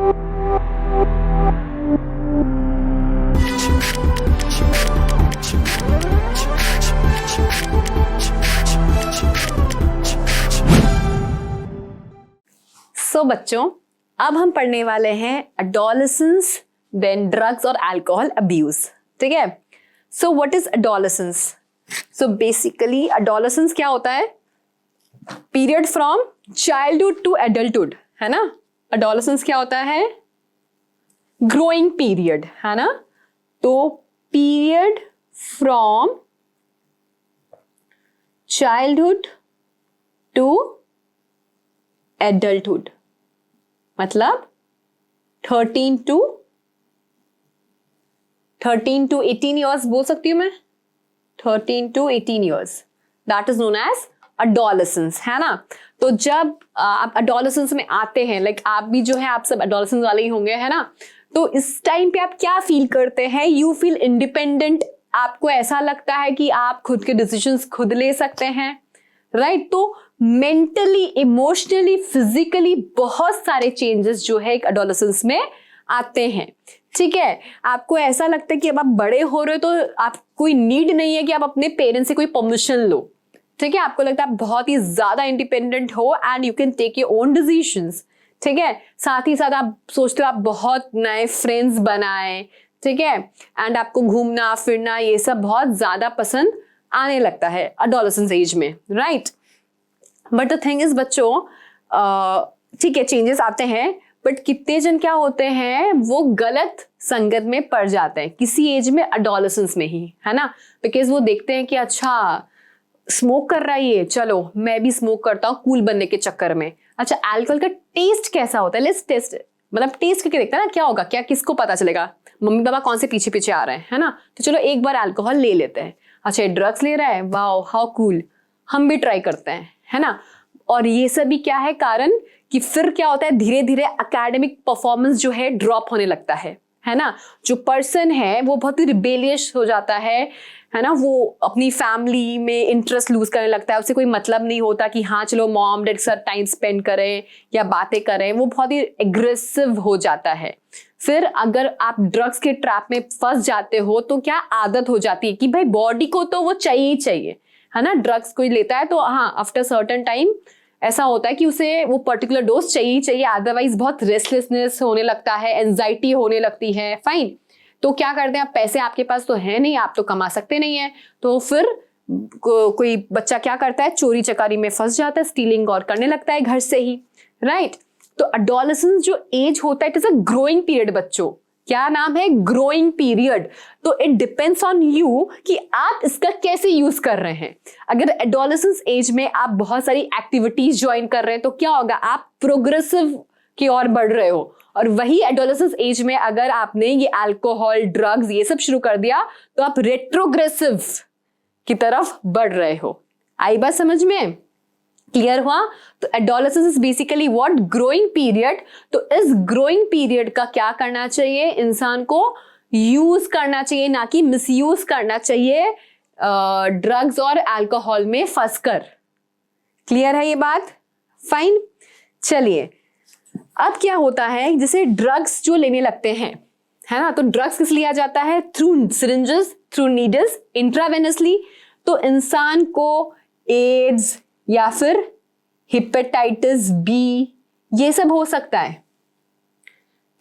सो बच्चों, अब हम पढ़ने वाले हैं एडोलेसेंस, देन ड्रग्स और अल्कोहल अब्यूज। ठीक है। So what is adolescence? So basically adolescence क्या होता है? Period from childhood to adulthood, है ना। एडोलेसेंस क्या होता है? ग्रोइंग पीरियड, है ना। तो period from childhood to adulthood, मतलब 13 to 18 ईयर्स बोल सकती हूँ मैं। 13 to 18 years, that is known as adolescence, है ना। तो जब आप एडोलेसेंस में आते हैं, लाइक आप भी जो है, आप सब एडोलेसेंस वाले ही होंगे, है ना। तो इस टाइम पे आप क्या फील करते हैं? You feel independent. आपको ऐसा लगता है कि आप खुद के डिसीजंस खुद ले सकते हैं, राइट। तो मेंटली, इमोशनली, फिजिकली बहुत सारे चेंजेस जो है एक एडोलेसेंस में आते हैं। ठीक है। आपको ऐसा लगता है कि अब आप बड़े हो रहे हो तो आप कोई नीड नहीं है कि आप अपने पेरेंट्स से कोई परमिशन लो। ठीक है। आपको लगता है आप बहुत ही ज्यादा इंडिपेंडेंट हो and you can take your own decisions. ठीक है। साथ ही साथ आप सोचते हो आप बहुत नए फ्रेंड्स बनाए। ठीक है। एंड आपको घूमना फिरना ये सब बहुत ज्यादा पसंद आने लगता है एडोलेसेंस एज में, right. But the thing is बच्चों, ठीक है, चेंजेस आते हैं, बट कितने जन क्या होते हैं, वो गलत संगत में पड़ जाते हैं किसी एज में, एडोलेसेंस में ही, है ना। बिकॉज वो देखते हैं कि अच्छा स्मोक कर रहा है ये, चलो मैं भी स्मोक करता हूँ कूल बनने के चक्कर में। अच्छा, अल्कोहल का टेस्ट कैसा होता है, लेट्स टेस्ट, मतलब टेस्ट करके देखते हैं ना क्या होगा, क्या किसको पता चलेगा, मम्मी पापा कौन से पीछे पीछे आ रहे हैं, है ना। तो चलो एक बार अल्कोहल ले लेते हैं। अच्छा, ड्रग्स ले रहा है, वाओ हाउ कूल, हम भी ट्राई करते हैं, है ना। और ये सभी क्या है कारण कि फिर क्या होता है, धीरे धीरे एकेडमिक परफॉर्मेंस जो है ड्रॉप होने लगता है ना। जो पर्सन है वो बहुत ही रिबेलियस हो जाता है ना। वो अपनी फैमिली में इंटरेस्ट लूज करने लगता है। उससे कोई मतलब नहीं होता कि हाँ चलो मॉम डैड के साथ टाइम स्पेंड करें या बातें करें। वो बहुत ही एग्रेसिव हो जाता है। फिर अगर आप ड्रग्स के ट्रैप में फंस जाते हो तो क्या आदत हो जाती है कि भाई बॉडी को तो वो चाहिए ही चाहिए, है ना। ड्रग्स कोई लेता है तो हाँ आफ्टर सर्टेन टाइम ऐसा होता है कि उसे वो पर्टिकुलर डोज चाहिए ही चाहिए, अदरवाइज बहुत रेस्टलेसनेस होने लगता है, एंजाइटी होने लगती है। फाइन, तो क्या करते हैं, आप पैसे आपके पास तो है नहीं, आप तो कमा सकते नहीं है, तो फिर कोई बच्चा क्या करता है, चोरी चकारी में फंस जाता है, स्टीलिंग और करने लगता है घर से ही, राइट। तो एडोलेसेंस जो एज होता है it is a growing period बच्चों। क्या नाम है? Growing period. तो इट डिपेंड्स ऑन यू कि आप इसका कैसे यूज कर रहे हैं। अगर एडोलेसेंस एज में आप बहुत सारी एक्टिविटीज ज्वाइन कर रहे हैं तो क्या होगा, आप प्रोग्रेसिव की ओर बढ़ रहे हो। और वही एडोलेसेंस एज में अगर आपने ये अल्कोहल ड्रग्स ये सब शुरू कर दिया तो आप रेट्रोग्रेसिव की तरफ बढ़ रहे हो। आई बात समझ में? क्लियर हुआ? तो adolescence is basically what? Growing period. तो इस ग्रोइंग पीरियड का क्या करना चाहिए, इंसान को यूज करना चाहिए, ना कि मिसयूज करना चाहिए ड्रग्स और अल्कोहल में फंसकर। क्लियर है ये बात? फाइन, चलिए अब क्या होता है, जैसे ड्रग्स जो लेने लगते हैं, है ना। तो ड्रग्स किस लिया जाता है? Through syringes, through needles, intravenously. तो इंसान को एड्स या फिर हेपेटाइटिस बी ये सब हो सकता है।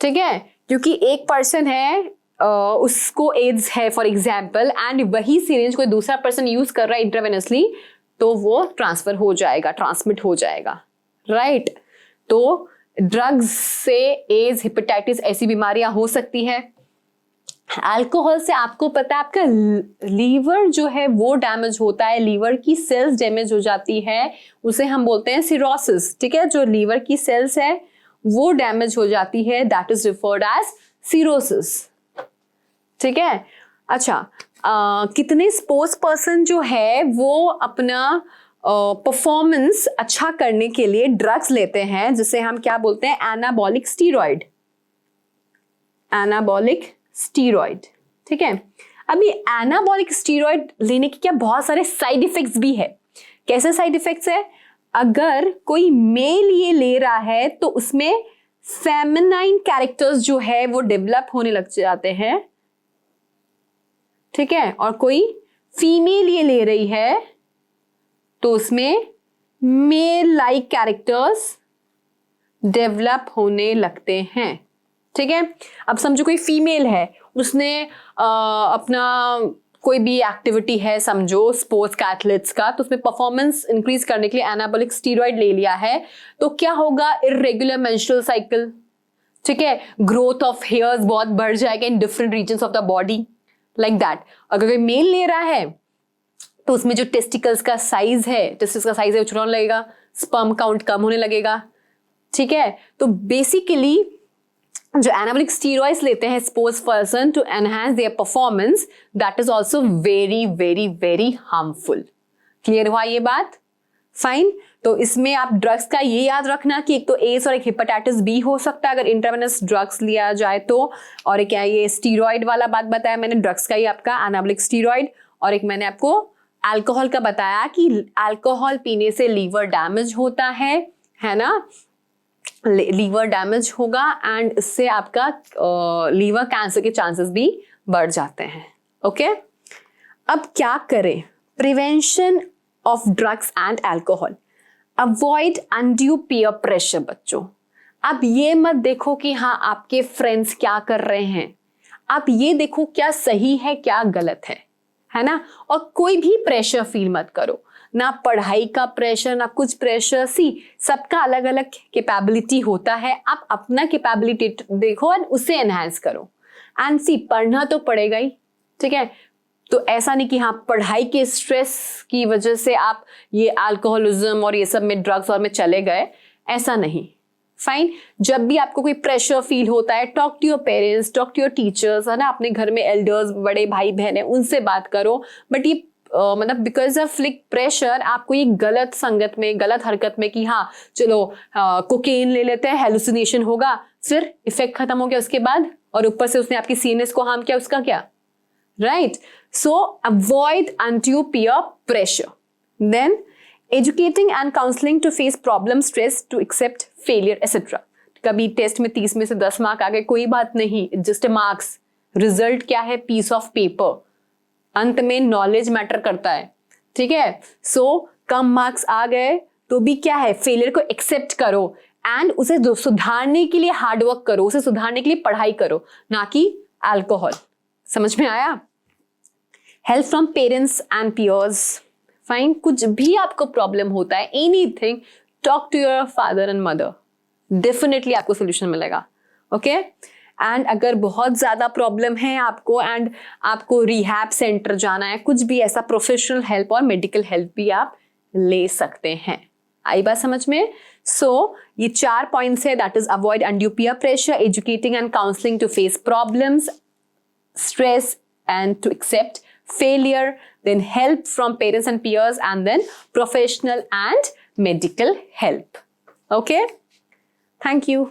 ठीक है, क्योंकि एक पर्सन है उसको एड्स है फॉर एग्जाम्पल, एंड वही सिरिंज कोई दूसरा पर्सन यूज कर रहा है इंट्रावेनसली, तो वो ट्रांसफर हो जाएगा, ट्रांसमिट हो जाएगा, राइट। तो ड्रग्स से एड्स, हेपेटाइटिस ऐसी बीमारियां हो सकती है। अल्कोहल से आपको पता है आपका लीवर जो है वो डैमेज होता है, लीवर की सेल्स डैमेज हो जाती है, उसे हम बोलते हैं सिरोसिस। ठीक है, जो लीवर की सेल्स है वो डैमेज हो जाती है, that is referred as cirrhosis. ठीक है, अच्छा कितने स्पोर्ट्स पर्सन जो है वो अपना परफॉर्मेंस अच्छा करने के लिए ड्रग्स लेते हैं, जिसे हम क्या बोलते हैं, एनाबॉलिक स्टीरॉइड। एनाबॉलिक स्टीरॉइड, ठीक है। अब ये एनाबॉलिक स्टीरॉइड लेने के क्या बहुत सारे साइड इफेक्ट्स भी है। कैसे साइड इफेक्ट्स है? अगर कोई मेल ये ले रहा है तो उसमें फेमिनाइन कैरेक्टर्स जो है वो डेवलप होने लग जाते हैं, ठीक है, और कोई फीमेल ये ले रही है तो उसमें मेल लाइक कैरेक्टर्स डेवलप होने लगते हैं, ठीक है। अब समझो कोई फीमेल है, उसने अपना कोई भी एक्टिविटी है, समझो स्पोर्ट्स का, एथलीट्स का, तो उसमें परफॉर्मेंस इंक्रीज करने के लिए एनाबॉलिक स्टीरॉइड ले लिया है, तो क्या होगा, इर्रेगुलर मेंस्ट्रुअल साइकिल, ठीक है, ग्रोथ ऑफ हेयर्स बहुत बढ़ जाएगा in different regions of the body, like that. अगर कोई मेल ले रहा है तो उसमें जो टेस्टिकल्स का साइज है, टेस्टिकल्स का साइज है वो छोटा होने लगेगा, स्पर्म काउंट कम होने लगेगा, ठीक है। तो बेसिकली जो एनाबॉलिक स्टीरॉइड्स लेते हैं sports person to enhance their performance, that is also very very very harmful. Clear हुआ ये बात? फाइन। तो इसमें आप ड्रग्स का ये याद रखना कि एक तो एड्स और एक हेपेटाइटिस बी हो सकता है अगर इंट्रावेनस ड्रग्स लिया जाए तो, और एक क्या ये स्टीरॉइड वाला बात बताया मैंने, ड्रग्स का ही आपका एनाबॉलिक स्टीरॉइड, और एक मैंने आपको अल्कोहल का बताया कि अल्कोहल पीने से लीवर डैमेज होता है ना, लीवर डैमेज होगा एंड इससे आपका लीवर कैंसर के चांसेस भी बढ़ जाते हैं, ओके। अब क्या करें? Prevention of drugs and alcohol, avoid undue peer pressure. बच्चों अब ये मत देखो कि हाँ आपके फ्रेंड्स क्या कर रहे हैं, आप ये देखो क्या सही है क्या गलत है ना, और कोई भी प्रेशर फील मत करो, ना पढ़ाई का प्रेशर ना कुछ प्रेशर। सी सबका अलग अलग कैपेबिलिटी होता है, आप अपना कैपेबिलिटी देखो और उसे एनहांस करो। एंड सी पढ़ना तो पड़ेगा ही, ठीक है, तो ऐसा नहीं कि हाँ पढ़ाई के स्ट्रेस की वजह से आप ये अल्कोहलिज्म और ये सब में ड्रग्स और में चले गए, ऐसा नहीं। फाइन। जब भी आपको कोई प्रेशर फील होता है, talk to your parents, talk to your teachers, है ना, अपने घर में एल्डर्स, बड़े भाई बहन है, उनसे बात करो। बट ये मतलब बिकॉज ऑफ लाइक प्रेशर आपको ये गलत संगत में, गलत हरकत में कि हाँ चलो कोकेन ले लेते हैं, हेलुसिनेशन होगा, फिर इफेक्ट खत्म हो गया उसके बाद, और ऊपर से उसने आपकी सीनियर्स को हार्म किया, उसका क्या, right. So avoid undue peer pressure. Then educating and counselling to face problem, stress, to accept failure etcetera. कभी टेस्ट में 30 में से 10 मार्क आ गए, कोई बात नहीं, जस्ट मार्क्स, रिजल्ट क्या है, पीस ऑफ पेपर, अंत में नॉलेज मैटर करता है, ठीक है। सो कम मार्क्स आ गए तो भी क्या है, फेलियर को एक्सेप्ट करो एंड उसे सुधारने के लिए हार्डवर्क करो, उसे सुधारने के लिए पढ़ाई करो, ना कि अल्कोहल। समझ में आया? Help from parents and peers. Fine. कुछ भी आपको प्रॉब्लम होता है, anything, talk to your father and mother, definitely आपको सोल्यूशन मिलेगा, ओके। एंड अगर बहुत ज़्यादा प्रॉब्लम है आपको एंड आपको रिहैब सेंटर जाना है, कुछ भी ऐसा, प्रोफेशनल हेल्प और मेडिकल हेल्प भी आप ले सकते हैं। आई बात समझ में? सो ये 4 पॉइंट्स है, that is avoid undue peer pressure, educating and counselling to face problems, stress and to accept failure, then help from parents and peers, and then professional and medical help. Okay? Thank you.